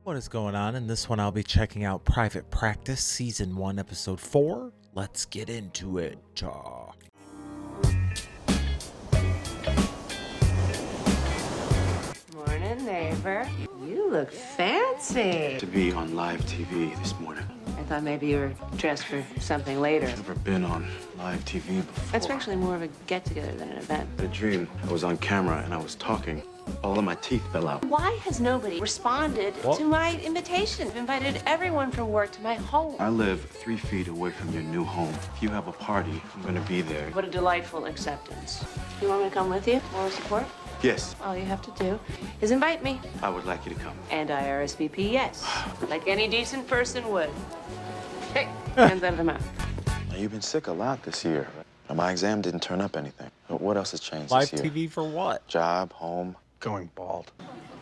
What is going on? In this one, I'll be checking out Private Practice, Season 1, Episode 4. Let's get into it. Morning, neighbor. You look fancy. To be on live TV this morning. I thought maybe you were dressed for something later. Never been on live TV before. That's actually more of a get-together than an event. I had a dream. I was on camera and I was talking. All of my teeth fell out. Why has nobody responded to my invitation? I've invited everyone from work to my home. I live 3 feet away from your new home. If you have a party, I'm gonna be there. What a delightful acceptance. You want me to come with you? More support? Yes, All you have to do is invite me. I would like you to come. And I RSVP yes. Like any decent person would. Hey, hands out of the mouth. Now, you've been sick a lot this year. Now, my exam didn't turn up anything. What else has changed Live this year? TV for what? Job, home. Going bald.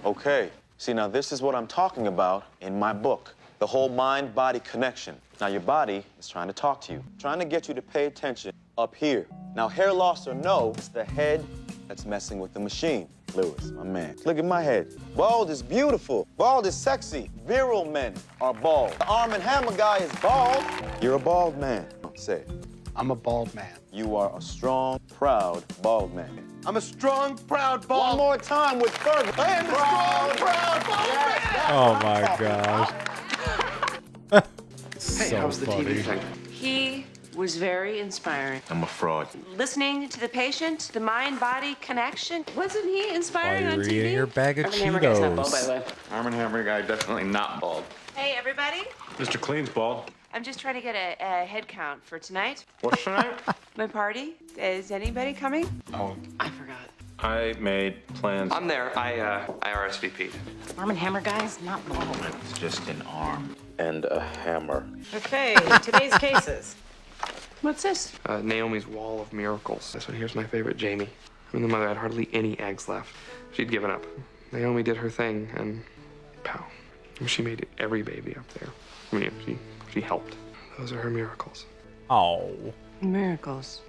Okay. See, now this is what I'm talking about in my book. The whole mind-body connection. Now, your body is trying to talk to you. Trying to get you to pay attention up here. Now, hair loss or no, it's the head that's messing with the machine. Lewis, my man. Look at my head. Bald is beautiful. Bald is sexy. Virile men are bald. The Arm& Hammer guy is bald. You're a bald man. Say it. I'm a bald man. You are a strong, proud, bald man. I'm a strong, proud bald. One more time with fervor. I am a strong, proud bald man. Oh my gosh. So how's the funny. TV thing? He was very inspiring. I'm a fraud. Listening to the patient, the mind-body connection. Wasn't he inspiring While on you're TV? eating your bag of Arm & Hammer guy's not bald, by the Cheetos. way. Arm & Hammer guy definitely not bald. Hey, everybody. Mr. Clean's bald. I'm just trying to get a head count for tonight. What's tonight? My party. Is anybody coming? Oh, I forgot. I made plans. I'm there. I RSVP'd. Arm & Hammer guy's not bald. It's just an arm and a hammer. Okay, today's cases. What's this? Naomi's Wall of Miracles. This one here's my favorite, Jamie. When the mother had hardly any eggs left, she'd given up. Naomi did her thing, and pow. She made every baby up there. I mean, she helped. Those are her miracles. Oh. Miracles.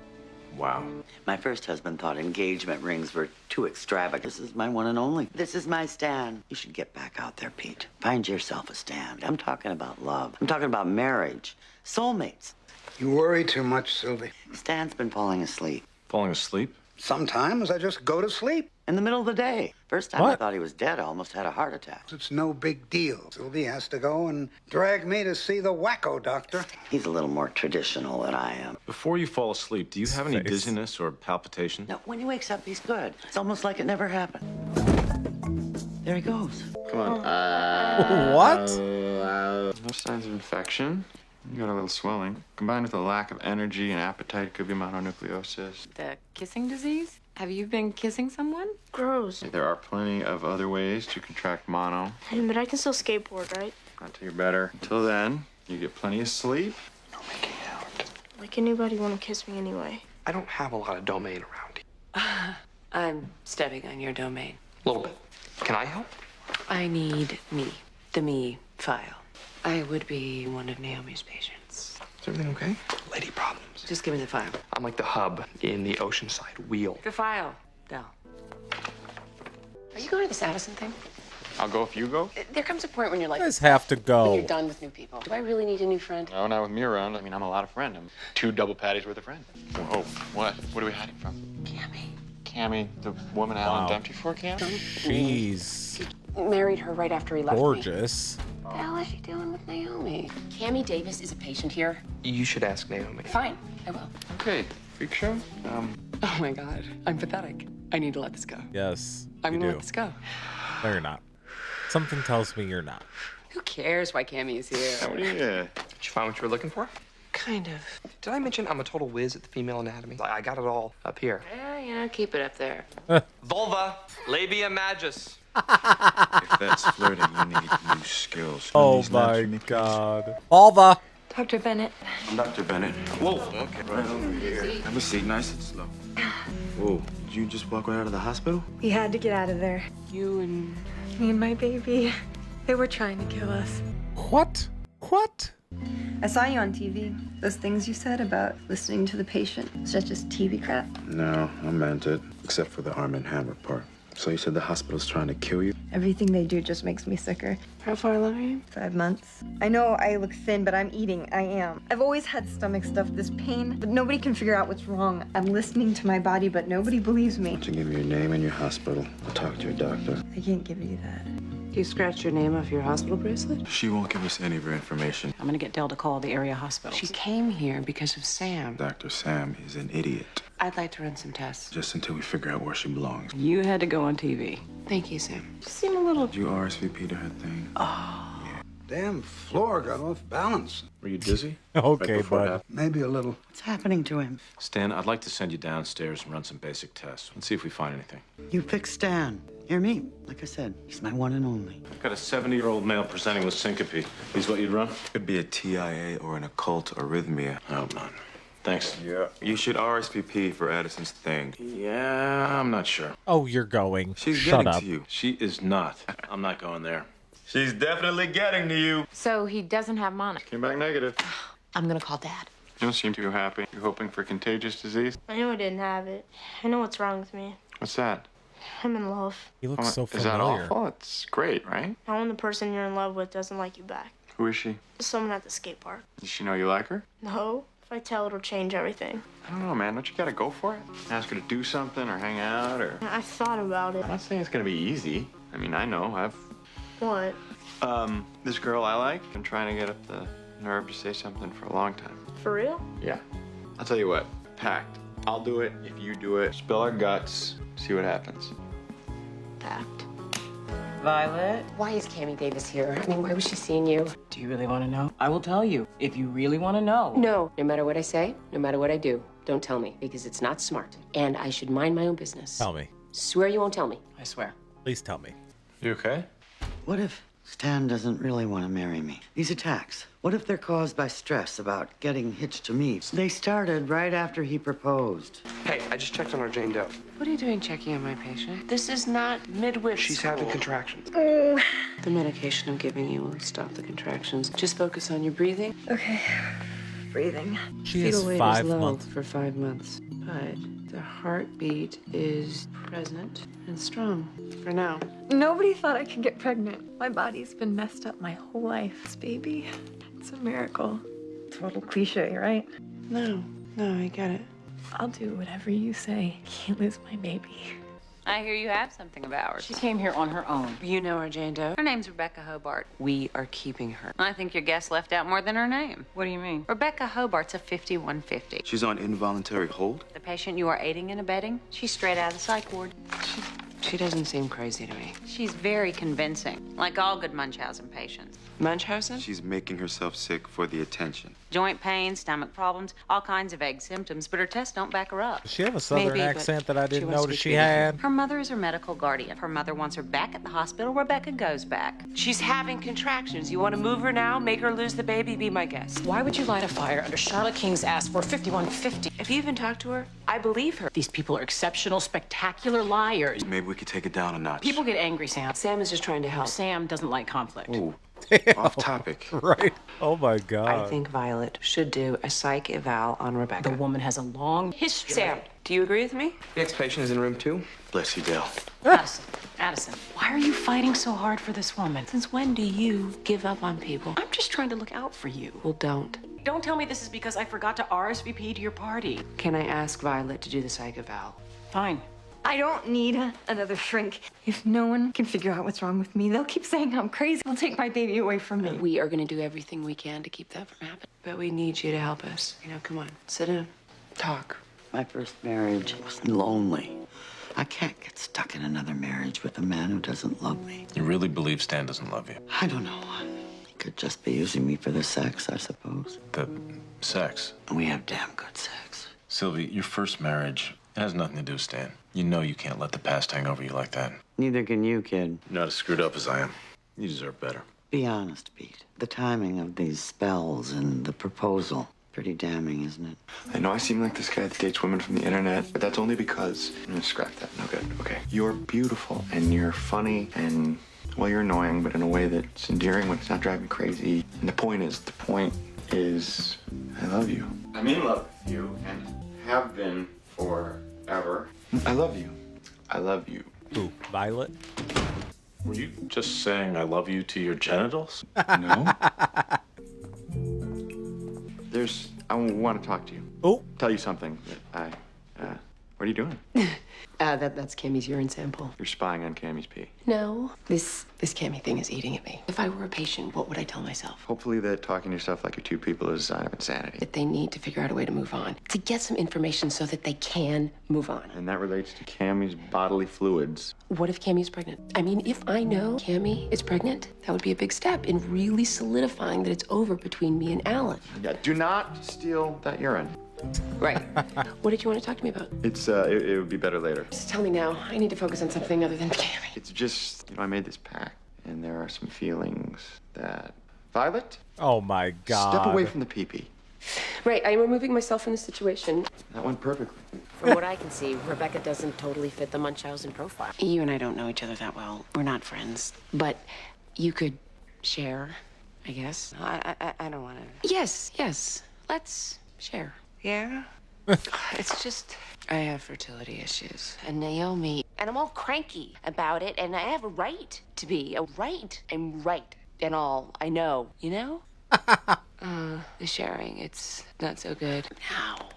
Wow. My first husband thought engagement rings were too extravagant. This is my one and only. This is my Stan. You should get back out there, Pete. Find yourself a Stan. I'm talking about love. I'm talking about marriage. Soulmates. You worry too much, Sylvie. Stan's been falling asleep. Falling asleep? Sometimes I just go to sleep. In the middle of the day. First time I What? thought he was dead, I almost had a heart attack. It's no big deal. Sylvie has to go and drag me to see the wacko doctor. He's a little more traditional than I am. Before you fall asleep, do you have any Face. dizziness or palpitation? No, when he wakes up, he's good. It's almost like it never happened. There he goes. Come on. What? No signs of infection. You got a little swelling. Combined with a lack of energy and appetite, could be mononucleosis. The kissing disease? Have you been kissing someone? Gross. There are plenty of other ways to contract mono. But I can still skateboard, right? Not till you're better. Until then, you get plenty of sleep. No making out. Like anybody want to kiss me anyway? I don't have a lot of domain around here. I'm stepping on your domain. A little bit. Can I help? I need me. The me file. I would be one of Naomi's patients. Is everything okay? Lady problems. Just give me the file. I'm like the hub in the Oceanside wheel. The file, Del. Are you going to this Addison thing? I'll go if you go. There comes a point when you're like, You guys have to when go. you're done with new people. Do I really need a new friend? No, not with me around. I mean, I'm a lot of friend. I'm 2 double patties worth of friend. Whoa, what? What are we hiding from? Cammy. Cammy, the woman Alan Wow. dumped you for, Cam? She's Married her right after he left me. gorgeous. What the hell is she doing with Naomi? Cammy Davis is a patient here. You should ask Naomi. Fine, I will. Okay, freak show. Oh my God, I'm pathetic. I need to let this go. Yes, I'm you gonna do. let this go. No, you're not. Something tells me you're not. Who cares why Cammy is here? Yeah. Did you find what you were looking for? Kind of. Did I mention I'm a total whiz at the female anatomy? I got it all up here. Yeah, keep it up there. Vulva, labia majus. If that's flirting, you need new skills. Oh These naps my for me, please? God. Alva. Dr. Bennett. I'm Dr. Bennett. Whoa. Okay, right over here. Have a seat, nice and slow. Whoa. Did you just walk right out of the hospital? We had to get out of there. You and Me and my baby. They were trying to kill us. What? What? I saw you on TV. Those things you said about listening to the patient. Is that just TV crap? No, I meant it. Except for the Arm & Hammer part. So you said the hospital's trying to kill you? Everything they do just makes me sicker. How far along are you? 5 months. I know I look thin, but I'm eating. I am. I've always had stomach stuff, this pain, but nobody can figure out what's wrong. I'm listening to my body, but nobody believes me. Why don't you give me your name and your hospital? I'll talk to your doctor. I can't give you that. You scratched your name off your hospital bracelet? She won't give us any of her information. I'm gonna get Dell to call the area hospital. She came here because of Sam. Dr. Sam is an idiot. I'd like to run some tests. Just until we figure out where she belongs. You had to go on TV. Thank you, Sam. You seem a little... Did you RSVP to her thing? Damn floor got off balance. Were you dizzy? Okay, before it bud. happened? Maybe a little. What's happening to him? Stan, I'd like to send you downstairs and run some basic tests. Let's see if we find anything. You pick Stan. Hear me? Like I said, he's my one and only. I've got a 70-year-old male presenting with syncope. He's what you'd run? Could be a TIA or an occult arrhythmia. I hope not. Thanks. Yeah. You should RSVP for Addison's thing. Yeah, I'm not sure. Oh, you're going. She's Shut getting up. to you. She is not. I'm not going there. She's definitely getting to you. So he doesn't have mono. Came back negative. I'm gonna call Dad. You don't seem too happy. You hoping for contagious disease? I knew I didn't have it. I know what's wrong with me. What's that? I'm in love. He looks so Is that familiar. awful? It's great, right? How when the person you're in love with doesn't like you back? Who is she? Someone at the skate park. Does she know you like her? No. If I tell, it'll change everything. I don't know, man. Don't you gotta go for it? Ask her to do something or hang out or... I thought about it. I'm not saying it's gonna be easy. I mean, I know. What? This girl I like, I'm trying to get up the nerve to say something for a long time. For real? Yeah. I'll tell you what. Pact. I'll do it if you do it. Spill our guts. See what happens. Packed. Violet? Why is Cammie Davis here? I mean, why was she seeing you? Do you really want to know? I will tell you if you really want to know. No. No matter what I say, no matter what I do, don't tell me, because it's not smart. And I should mind my own business. Tell me. Swear you won't tell me. I swear. Please tell me. You okay? What if Stan doesn't really want to marry me? These attacks, what if they're caused by stress about getting hitched to me? They started right after he proposed. Hey, I just checked on our Jane Doe. What are you doing checking on my patient? This is not midwife She's school. having contractions. The medication I'm giving you will stop the contractions. Just focus on your breathing. Okay. Breathing. She is Fetal weight 5 is low months. for 5 months, but the heartbeat is present and strong for now. Nobody thought I could get pregnant. My body's been messed up my whole life. This baby, it's a miracle. Total cliche, right? No, I get it. I'll do whatever you say. Can't lose my baby. I hear you have something of ours. She came here on her own. You know our Jane Doe? Her name's Rebecca Hobart. We are keeping her. I think your guest left out more than her name. What do you mean? Rebecca Hobart's a 5150. She's on involuntary hold? The patient you are aiding and abetting, she's straight out of the psych ward. She doesn't seem crazy to me. She's very convincing, like all good Munchausen patients. Munchausen? She's making herself sick for the attention. Joint pain, stomach problems, all kinds of vague symptoms, but her tests don't back her up. Does she have a southern Maybe, but accent that I she didn't wants to notice be she treated had? Her mother is her medical guardian. Her mother wants her back at the hospital. Rebecca goes back. She's having contractions. You want to move her now? Make her lose the baby? Be my guest. Why would you light a fire under Charlotte King's ass for 5150? If you even talk to her, I believe her. These people are exceptional, spectacular liars. Maybe we could take it down a notch. People get angry, Sam. Sam is just trying to help. Sam doesn't like conflict. Ooh. Off topic. Right. Oh my God. I think Violet should do a psych eval on Rebecca. The woman has a long history. Sam, do you agree with me? The ex-patient is in room 2. Bless you, Dale. Addison, why are you fighting so hard for this woman? Since when do you give up on people? I'm just trying to look out for you. Well, don't. Don't tell me this is because I forgot to RSVP to your party. Can I ask Violet to do the psych eval? Fine. I don't need another shrink. If no one can figure out what's wrong with me, they'll keep saying I'm crazy. They'll take my baby away from me. We are going to do everything we can to keep that from happening. But we need you to help us. You know, come on, sit down, talk. My first marriage was lonely. I can't get stuck in another marriage with a man who doesn't love me. You really believe Stan doesn't love you? I don't know. He could just be using me for the sex, I suppose. The sex? We have damn good sex. Sylvie, your first marriage has nothing to do with Stan. You know you can't let the past hang over you like that. Neither can you, kid. You're not as screwed up as I am. You deserve better. Be honest, Pete. The timing of these spells and the proposal, pretty damning, isn't it? I know I seem like this guy that dates women from the internet, but that's only because... Scrap that. No good. Okay. You're beautiful, and you're funny, and, well, you're annoying, but in a way that's endearing when it's not driving me crazy. And the point is, I love you. I'm in love with you, and have been forever. I love you. I love you. Ooh, Violet. Were you just saying I love you to your genitals? No. I want to talk to you. Oh. Tell you something that what are you doing? That's Cammy's urine sample. You're spying on Cammy's pee. No. This Cammy thing is eating at me. If I were a patient, what would I tell myself? Hopefully that talking to yourself like you're two people is a sign of insanity. That they need to figure out a way to move on. To get some information so that they can move on. And that relates to Cammy's bodily fluids. What if Cammy's pregnant? I mean, if I know Cammy is pregnant, that would be a big step in really solidifying that it's over between me and Alan. Yeah, do not steal that urine. Right. What did you want to talk to me about? It would be better later. Just tell me now. I need to focus on something other than Cammy. It's just, I made this pact, and there are some feelings that... Violet? Oh my God. Step away from the pee-pee. Right, I am removing myself from the situation. That went perfectly. From what I can see, Rebecca doesn't totally fit the Munchausen profile. You and I don't know each other that well. We're not friends. But you could share, I guess. I don't want to. Yes. Let's share. Yeah? It's just, I have fertility issues. And Naomi, and I'm all cranky about it, and I have a right to be. I'm right. And all, I know. You know? The sharing, it's not so good. Now.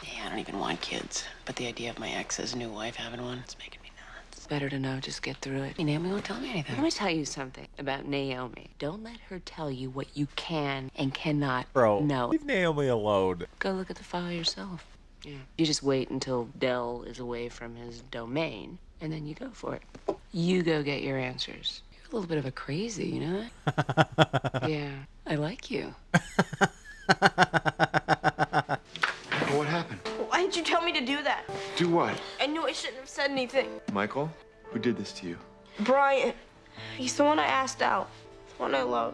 Yeah, I don't even want kids. But the idea of my ex's new wife having one, it's making me nuts. Better to know, just get through it. Naomi won't tell me anything. Let me tell you something about Naomi. Don't let her tell you what you can and cannot know. Leave Naomi alone. Go look at the file yourself. Yeah. You just wait until Dell is away from his domain, and then you go for it. You go get your answers. You're a little bit of a crazy, you know that? Yeah. I like you. What happened? Why did you tell me to do that? Do what? I knew I shouldn't have said anything. Michael? Who did this to you? Brian. He's the one I asked out. The one I love.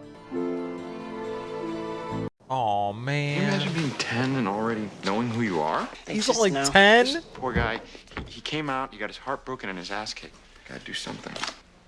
Oh Can you man. imagine being 10 and already knowing who you are? He's only 10? Poor guy. He came out, you got his heart broken and his ass kicked. Gotta do something.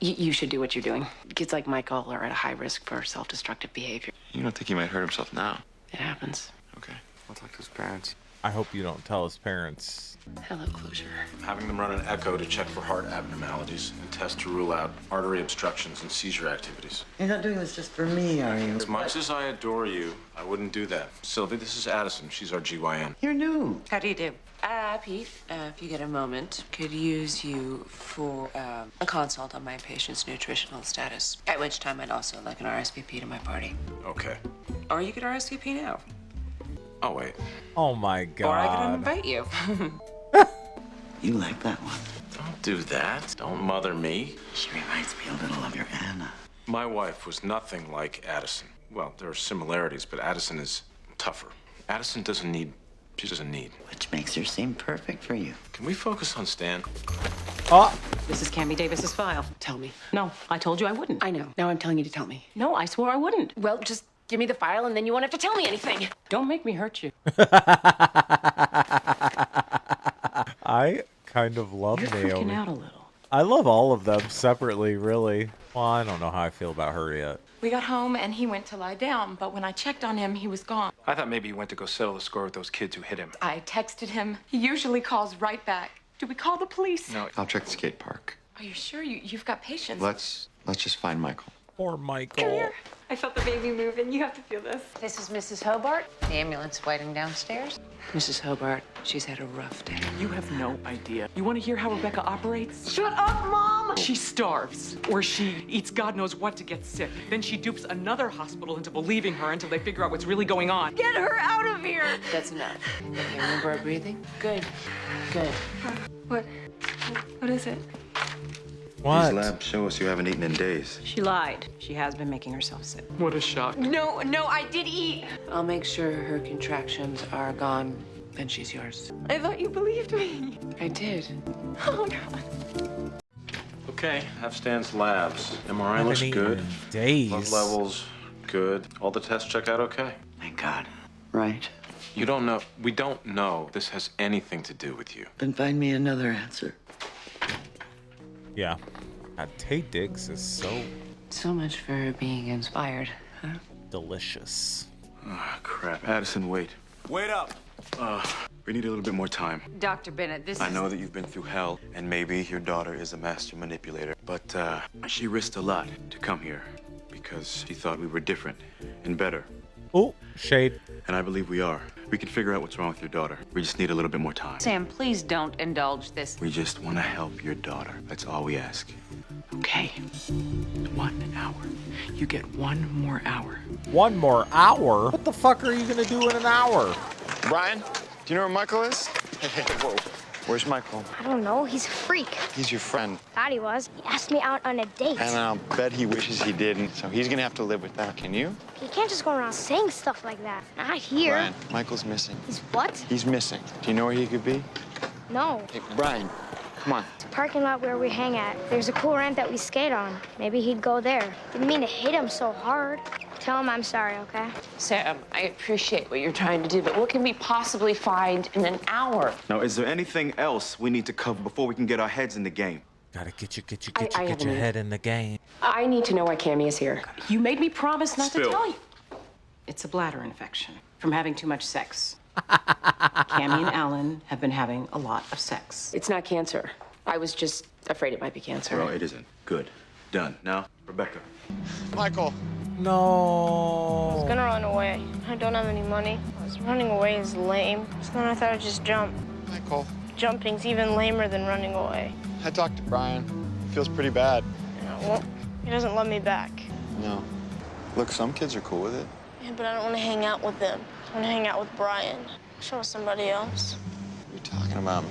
You should do what you're doing. Kids like Michael are at a high risk for self-destructive behavior. You don't think he might hurt himself now? It happens. Okay. I'll talk to his parents. I hope you don't tell his parents. Hello, closure. Having them run an echo to check for heart abnormalities and test to rule out artery obstructions and seizure activities. You're not doing this just for me, are you? As much as I adore you, I wouldn't do that. Sylvie, this is Addison. She's our GYN. You're new. How do you do? Pete, if you get a moment, could use you for a consult on my patient's nutritional status. At which time I'd also like an RSVP to my party. Okay. Or you could RSVP now. Oh, wait. Oh my God. Or I could invite you. You like that one? Don't do that. Don't mother me. She reminds me a little of your Anna. My wife was nothing like Addison. Well, there are similarities, but Addison is tougher. Addison doesn't need. She doesn't need. Which makes her seem perfect for you. Can we focus on Stan? Oh. This is Cammy Davis's file. Tell me. No, I told you I wouldn't. I know. Now I'm telling you to tell me. No, I swore I wouldn't. Well, just give me the file and then you won't have to tell me anything. Don't make me hurt you. I kind of love You're Naomi. freaking out a little. I love all of them separately, really. Well, I don't know how I feel about her yet. We got home and he went to lie down, but when I checked on him, he was gone. I thought maybe he went to go settle the score with those kids who hit him. I texted him. He usually calls right back. Do we call the police? No, I'll check the skate park. Are you sure you've got patience? Let's just find Michael. Poor Michael. Come here. I felt the baby move and you have to feel this. This is Mrs. Hobart. The ambulance waiting downstairs. Mrs. Hobart, she's had a rough day. You have no idea. You want to hear how Rebecca operates? Shut up, Mom! She starves, or she eats God knows what to get sick. Then she dupes another hospital into believing her until they figure out what's really going on. Get her out of here! That's enough. Okay, remember our breathing? Good. What is it? What? These labs show us you haven't eaten in days. She lied. She has been making herself sick. What a shock. No, I did eat. I'll make sure her contractions are gone, then she's yours. I thought you believed me. I did. Oh, God. Okay, have Stan's labs. MRI Haven't looks eaten good. in days. Blood levels, good. All the tests check out okay. Thank God. Right. You don't know. We don't know this has anything to do with you. Then find me another answer. Yeah. God, Tay Diggs is So much for being inspired, huh? delicious. Ah, crap. Addison, wait. Wait up. We need a little bit more time. Dr. Bennett, I know that you've been through hell, and maybe your daughter is a master manipulator, but she risked a lot to come here because she thought we were different and better. Oh, shade. And I believe we are. We can figure out what's wrong with your daughter. We just need a little bit more time. Sam, please don't indulge this. We just want to help your daughter. That's all we ask. Okay. 1 hour. You get 1 more hour. 1 more hour? What the fuck are you gonna do in an hour? Brian, do you know where Michael is? Hey, whoa. Where's Michael? I don't know. He's a freak. He's your friend. Thought he was. He asked me out on a date. And I'll bet he wishes he didn't, so he's gonna have to live with that. Can you? You can't just go around saying stuff like that. Not here. Brian, Michael's missing. He's what? He's missing. Do you know where he could be? No. Hey, Brian, come on. The parking lot where we hang at. There's a cool ramp that we skate on. Maybe he'd go there. Didn't mean to hit him so hard. Tell him I'm sorry, okay? Sam, I appreciate what you're trying to do, but what can we possibly find in an hour? Now, is there anything else we need to cover before we can get our heads in the game? Gotta get I your head in the game. I need to know why Cammie is here. You made me promise not Spill. to tell you. It's a bladder infection from having too much sex. Cammie and Alan have been having a lot of sex. It's not cancer. I was just afraid it might be cancer. Well, it isn't. Good. Done. Now, Rebecca. Michael. I No. was gonna run away. I don't have any money. Running away is lame. So then I thought I'd just jump. Michael. Jumping's even lamer than running away. I talked to Brian. Feels pretty bad. Well, he doesn't love me back. No. Look, some kids are cool with it. Yeah, but I don't want to hang out with them. I want to hang out with Brian. Show us somebody else. What are you talking about?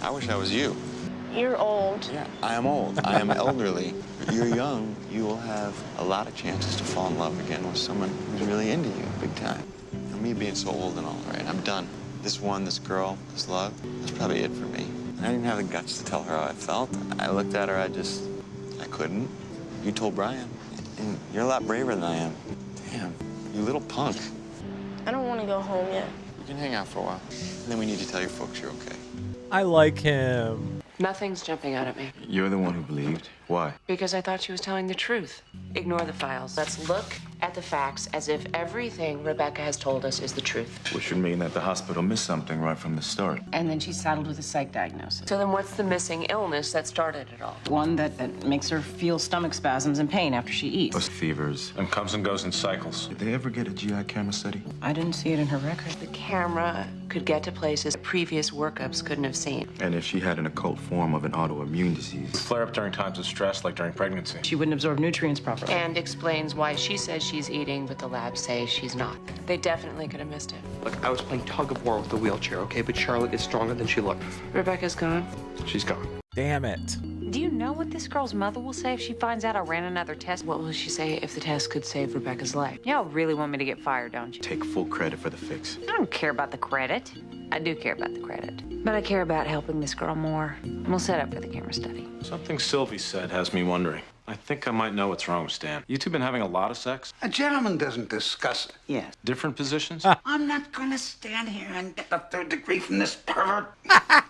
I wish I was you. You're old. Yeah, I am old. I am elderly. You're young. You will have a lot of chances to fall in love again with someone who's really into you, big time. And me being so old and all, right? I'm done. This girl, this love, that's probably it for me. I didn't have the guts to tell her how I felt. I looked at her, I couldn't. You told Brian. And you're a lot braver than I am. Damn, you little punk. I don't want to go home yet. You can hang out for a while. And then we need to tell your folks you're okay. I like him. Nothing's jumping out at me. You're the one who believed. Why? Because I thought she was telling the truth. Ignore the files. Let's look at the facts as if everything Rebecca has told us is the truth. Which would mean that the hospital missed something right from the start. And then she's saddled with a psych diagnosis. So then what's the missing illness that started it all? One that makes her feel stomach spasms and pain after she eats. Plus fevers. And comes and goes in cycles. Did they ever get a GI camera study? I didn't see it in her record. The camera could get to places previous workups couldn't have seen. And if she had an occult form of an autoimmune disease. Flare up during times of stress, like during pregnancy. She wouldn't absorb nutrients properly. And explains why she says she's eating, but the labs say she's not. They definitely could have missed it. Look, I was playing tug of war with the wheelchair, okay? But Charlotte is stronger than she looked. Rebecca's gone. She's gone. Damn it. Do you know what this girl's mother will say if she finds out I ran another test? What will she say if the test could save Rebecca's life? Y'all really want me to get fired, don't you? Take full credit for the fix. I don't care about the credit. I do care about the credit. But I care about helping this girl more. We'll set up for the camera study. Something Sylvie said has me wondering. I think I might know what's wrong with Stan. You two been having a lot of sex? A gentleman doesn't discuss it. Yes. Different positions? I'm not gonna stand here and get the 3rd degree from this pervert.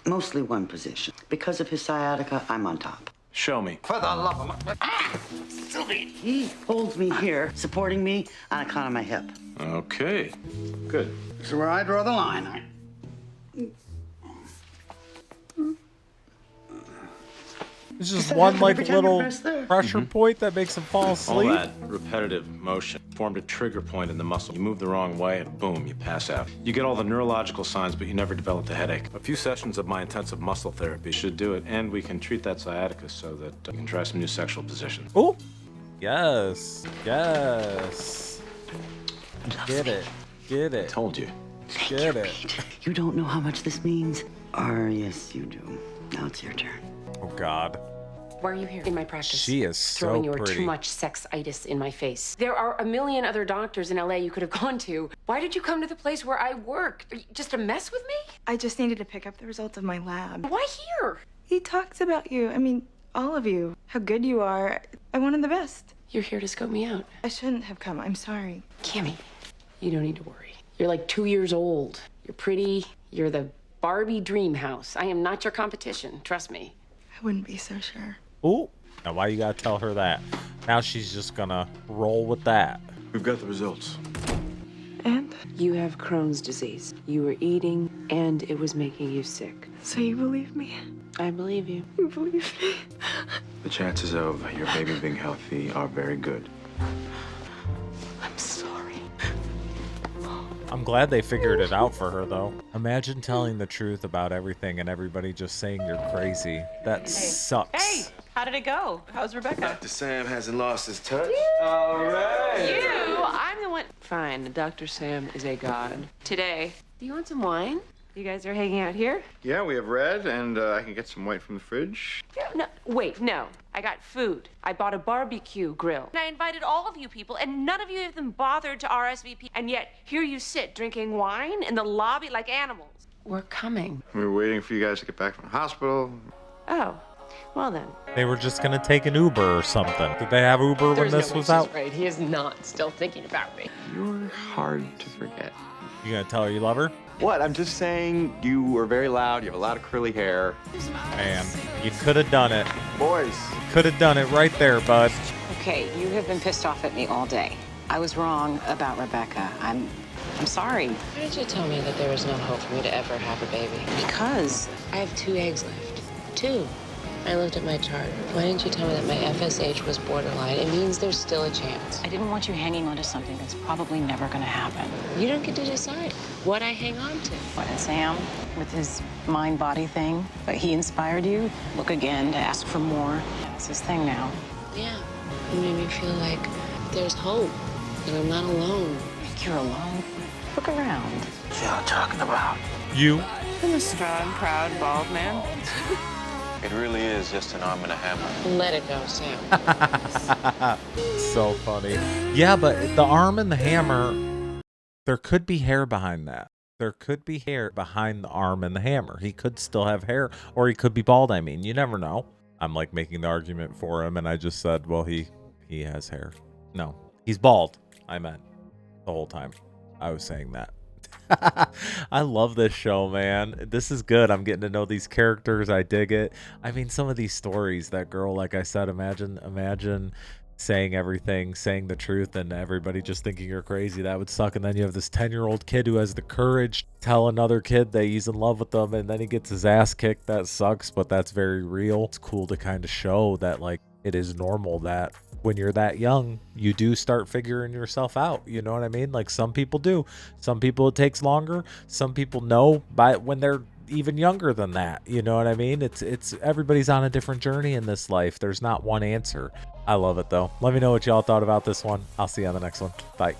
Mostly one position. Because of his sciatica, I'm on top. Show me. For the love of Sylvie! He holds me here, supporting me on account of my hip. Okay. Good. This is where I draw the line. It's just one like little pressure Mm-hmm. point that makes him fall All asleep. that repetitive motion formed a trigger point in the muscle. You move the wrong way and boom, you pass out. You get all the neurological signs, but you never develop the headache. A few sessions of my intensive muscle therapy should do it, and we can treat that sciatica so that you can try some new sexual positions. Oh, yes, yes. Get it, get it. Told you. Get it. You don't know how much this means? Or yes, you do. Now it's your turn. Oh, God. Why are you here in my practice? She is so throwing your pretty. too much sex-itis in my face. There are a million other doctors in LA you could have gone to. Why did you come to the place where I work? Are you just to mess with me? I just needed to pick up the results of my lab. Why here? He talks about you. I mean, all of you. How good you are. I wanted the best. You're here to scope me out. I shouldn't have come. I'm sorry. Cammie, you don't need to worry. You're like 2 years old. You're pretty. You're the Barbie dream house. I am not your competition. Trust me. I wouldn't be so sure. Ooh. Now, why you gotta tell her that? Now she's just gonna roll with that. We've got the results. And? You have Crohn's disease. You were eating, and it was making you sick. So you believe me? I believe you. You believe me? The chances of your baby being healthy are very good. I'm sorry. I'm glad they figured it out for her, though. Imagine telling the truth about everything and everybody just saying you're crazy. That sucks. Hey, how did it go? How's Rebecca? Dr. Sam hasn't lost his touch. I'm the one. Fine, Dr. Sam is a god. Today, do you want some wine? You guys are hanging out here? Yeah, we have red, and I can get some white from the fridge. No, wait, no. I got food. I bought a barbecue grill. And I invited all of you people, and none of you even bothered to RSVP. And yet, here you sit drinking wine in the lobby like animals. We're coming. We were waiting for you guys to get back from the hospital. Oh, well then. They were just gonna take an Uber or something. Did they have Uber when this was out? Right, he is not still thinking about me. You're hard to forget. You gonna tell her you love her? What? I'm just saying you were very loud. You have a lot of curly hair. Man, you could have done it. Boys. Could have done it right there, bud. Okay, you have been pissed off at me all day. I was wrong about Rebecca. I'm sorry. Why did you tell me that there was no hope for me to ever have a baby? Because I have 2 eggs left. 2. I looked at my chart. Why didn't you tell me that my FSH was borderline? It means there's still a chance. I didn't want you hanging on to something that's probably never going to happen. You don't get to decide what I hang on to. What, and Sam, with his mind-body thing, but he inspired you? Look again to ask for more. It's his thing now. Yeah, it made me feel like there's hope, and I'm not alone. You're alone? Look around. What y'all talking about? You. I'm a strong, proud, bald man. It really is just an arm and a hammer. Let it go, Sam. So funny. Yeah, but the arm and the hammer, there could be hair behind that. There could be hair behind the arm and the hammer. He could still have hair, or he could be bald. I mean, you never know. I'm like making the argument for him, and I just said, well, he has hair. No, he's bald. I meant the whole time I was saying that. I love this show, man. This is good. I'm getting to know these characters. I dig it. I mean, some of these stories, that girl, like I said, imagine saying everything, saying the truth, and everybody just thinking you're crazy. That would suck. And then you have this 10-year-old kid who has the courage to tell another kid that he's in love with them, and then he gets his ass kicked. That sucks, but that's very real. It's cool to kind of show that, like, it is normal that when you're that young, you do start figuring yourself out. You know what I mean? Like, some people do. Some people it takes longer. Some people know by when they're even younger than that. You know what I mean? It's everybody's on a different journey in this life. There's not one answer. I love it though. Let me know what y'all thought about this one. I'll see you on the next one. Bye.